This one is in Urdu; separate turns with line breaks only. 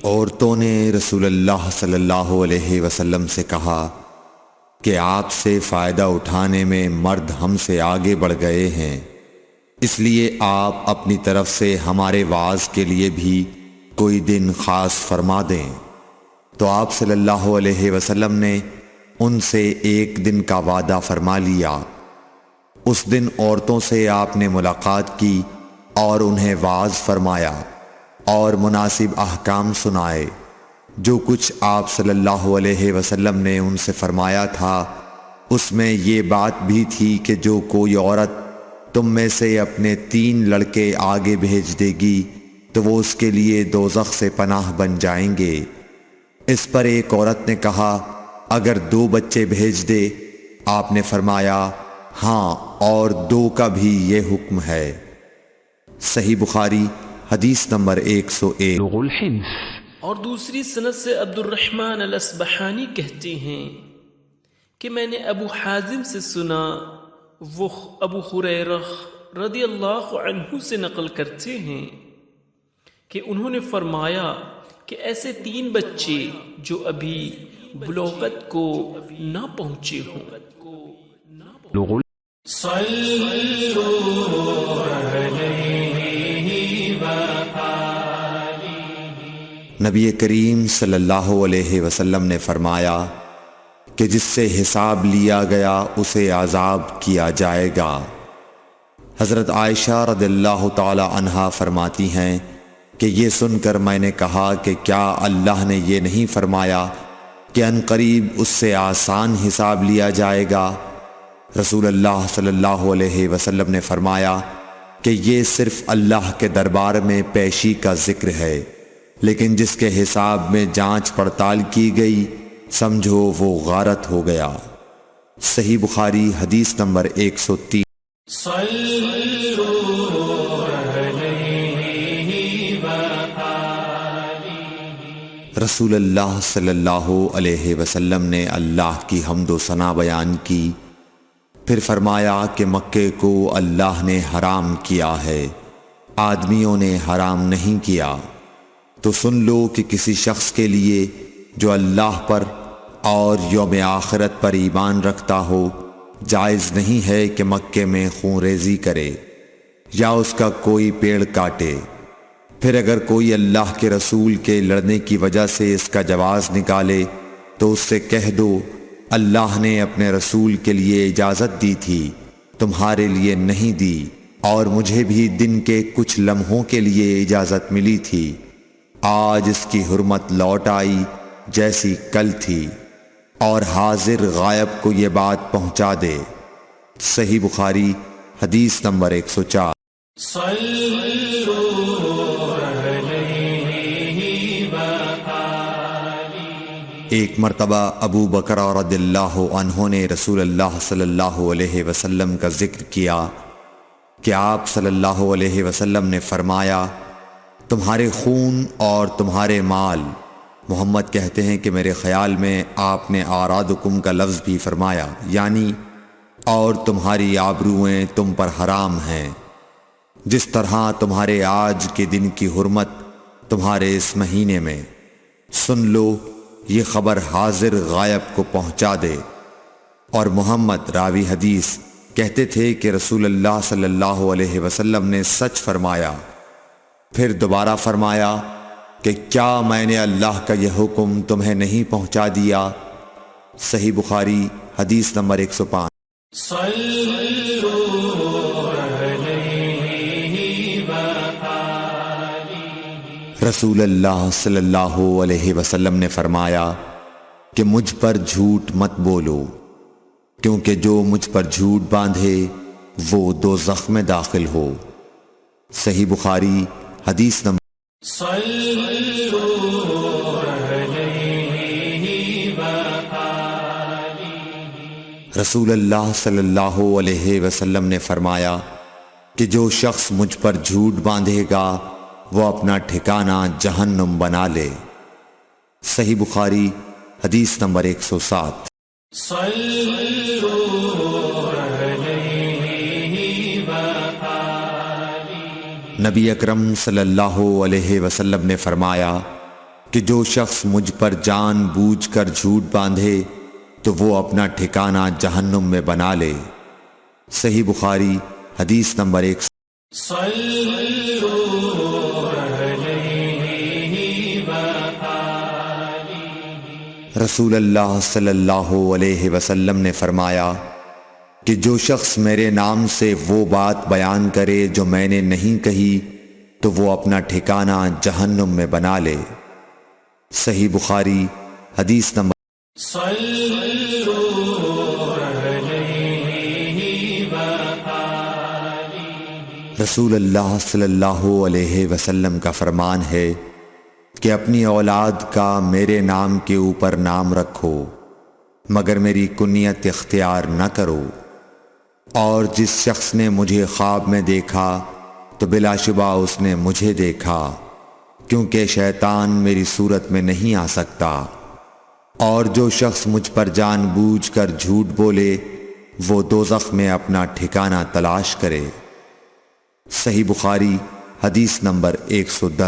عورتوں نے رسول اللہ صلی اللہ علیہ وسلم سے کہا کہ آپ سے فائدہ اٹھانے میں مرد ہم سے آگے بڑھ گئے ہیں، اس لیے آپ اپنی طرف سے ہمارے وعظ کے لیے بھی کوئی دن خاص فرما دیں۔ تو آپ صلی اللہ علیہ وسلم نے ان سے ایک دن کا وعدہ فرما لیا۔ اس دن عورتوں سے آپ نے ملاقات کی اور انہیں وعظ فرمایا اور مناسب احکام سنائے۔ جو کچھ آپ صلی اللہ علیہ وسلم نے ان سے فرمایا تھا اس میں یہ بات بھی تھی کہ جو کوئی عورت تم میں سے اپنے 3 لڑکے آگے بھیج دے گی تو وہ اس کے لیے دوزخ سے پناہ بن جائیں گے۔ اس پر ایک عورت نے کہا اگر 2 بچے بھیج دے؟ آپ نے فرمایا ہاں، اور 2 کا بھی یہ حکم ہے۔ صحیح بخاری حدیث نمبر 101۔
اور دوسری سند سے عبد الرحمن الاصبہانی کہتے ہیں کہ میں نے ابو حازم سے سنا، وہ ابو ہریرہ رضی اللہ عنہ سے نقل کرتے ہیں کہ انہوں نے فرمایا کہ ایسے 3 بچے جو ابھی بلوغت کو نہ پہنچے ہوں،
نبی کریم صلی اللہ علیہ وسلم نے فرمایا کہ جس سے حساب لیا گیا اسے عذاب کیا جائے گا۔ حضرت عائشہ رضی اللہ تعالی عنہا فرماتی ہیں کہ یہ سن کر میں نے کہا کہ کیا اللہ نے یہ نہیں فرمایا کہ عنقریب اس سے آسان حساب لیا جائے گا؟ رسول اللہ صلی اللہ علیہ وسلم نے فرمایا کہ یہ صرف اللہ کے دربار میں پیشی کا ذکر ہے، لیکن جس کے حساب میں جانچ پڑتال کی گئی سمجھو وہ غارت ہو گیا۔ صحیح بخاری حدیث نمبر 103۔ رسول اللہ صلی اللہ علیہ وسلم نے اللہ کی حمد و ثنا بیان کی، پھر فرمایا کہ مکے کو اللہ نے حرام کیا ہے، آدمیوں نے حرام نہیں کیا۔ تو سن لو کہ کسی شخص کے لیے جو اللہ پر اور یوم آخرت پر ایمان رکھتا ہو جائز نہیں ہے کہ مکے میں خون ریزی کرے یا اس کا کوئی پیڑ کاٹے۔ پھر اگر کوئی اللہ کے رسول کے لڑنے کی وجہ سے اس کا جواز نکالے تو اس سے کہہ دو اللہ نے اپنے رسول کے لیے اجازت دی تھی، تمہارے لیے نہیں دی، اور مجھے بھی دن کے کچھ لمحوں کے لیے اجازت ملی تھی، آج اس کی حرمت لوٹ آئی جیسی کل تھی، اور حاضر غائب کو یہ بات پہنچا دے۔ صحیح بخاری حدیث نمبر 104۔ ایک مرتبہ ابو بکر رضی اللہ عنہ نے رسول اللہ صلی اللہ علیہ وسلم کا ذکر کیا کہ آپ صلی اللہ علیہ وسلم نے فرمایا تمہارے خون اور تمہارے مال۔ محمد کہتے ہیں کہ میرے خیال میں آپ نے آرادکم کا لفظ بھی فرمایا، یعنی اور تمہاری آبروئیں تم پر حرام ہیں، جس طرح تمہارے آج کے دن کی حرمت تمہارے اس مہینے میں۔ سن لو یہ خبر حاضر غائب کو پہنچا دے۔ اور محمد راوی حدیث کہتے تھے کہ رسول اللہ صلی اللہ علیہ وسلم نے سچ فرمایا۔ پھر دوبارہ فرمایا کہ کیا میں نے اللہ کا یہ حکم تمہیں نہیں پہنچا دیا؟ صحیح بخاری حدیث نمبر 105۔ رسول اللہ صلی اللہ علیہ وسلم نے فرمایا کہ مجھ پر جھوٹ مت بولو، کیونکہ جو مجھ پر جھوٹ باندھے وہ دوزخ میں داخل ہو۔ صحیح بخاری حدیث نمبر۔ رسول اللہ صلی اللہ علیہ وسلم نے فرمایا کہ جو شخص مجھ پر جھوٹ باندھے گا وہ اپنا ٹھکانہ جہنم بنا لے۔ صحیح بخاری حدیث نمبر 107۔ نبی اکرم صلی اللہ علیہ وسلم نے فرمایا کہ جو شخص مجھ پر جان بوجھ کر جھوٹ باندھے تو وہ اپنا ٹھکانہ جہنم میں بنا لے۔ صحیح بخاری حدیث نمبر 100۔ رسول اللہ صلی اللہ علیہ وسلم نے فرمایا کہ جو شخص میرے نام سے وہ بات بیان کرے جو میں نے نہیں کہی تو وہ اپنا ٹھکانہ جہنم میں بنا لے۔ صحیح بخاری حدیث نمبر۔ رسول اللہ صلی اللہ علیہ وسلم کا فرمان ہے کہ اپنی اولاد کا میرے نام کے اوپر نام رکھو مگر میری کنیت اختیار نہ کرو، اور جس شخص نے مجھے خواب میں دیکھا تو بلا شبہ اس نے مجھے دیکھا، کیونکہ شیطان میری صورت میں نہیں آ سکتا، اور جو شخص مجھ پر جان بوجھ کر جھوٹ بولے وہ دوزخ میں اپنا ٹھکانہ تلاش کرے۔ صحیح بخاری حدیث نمبر 110۔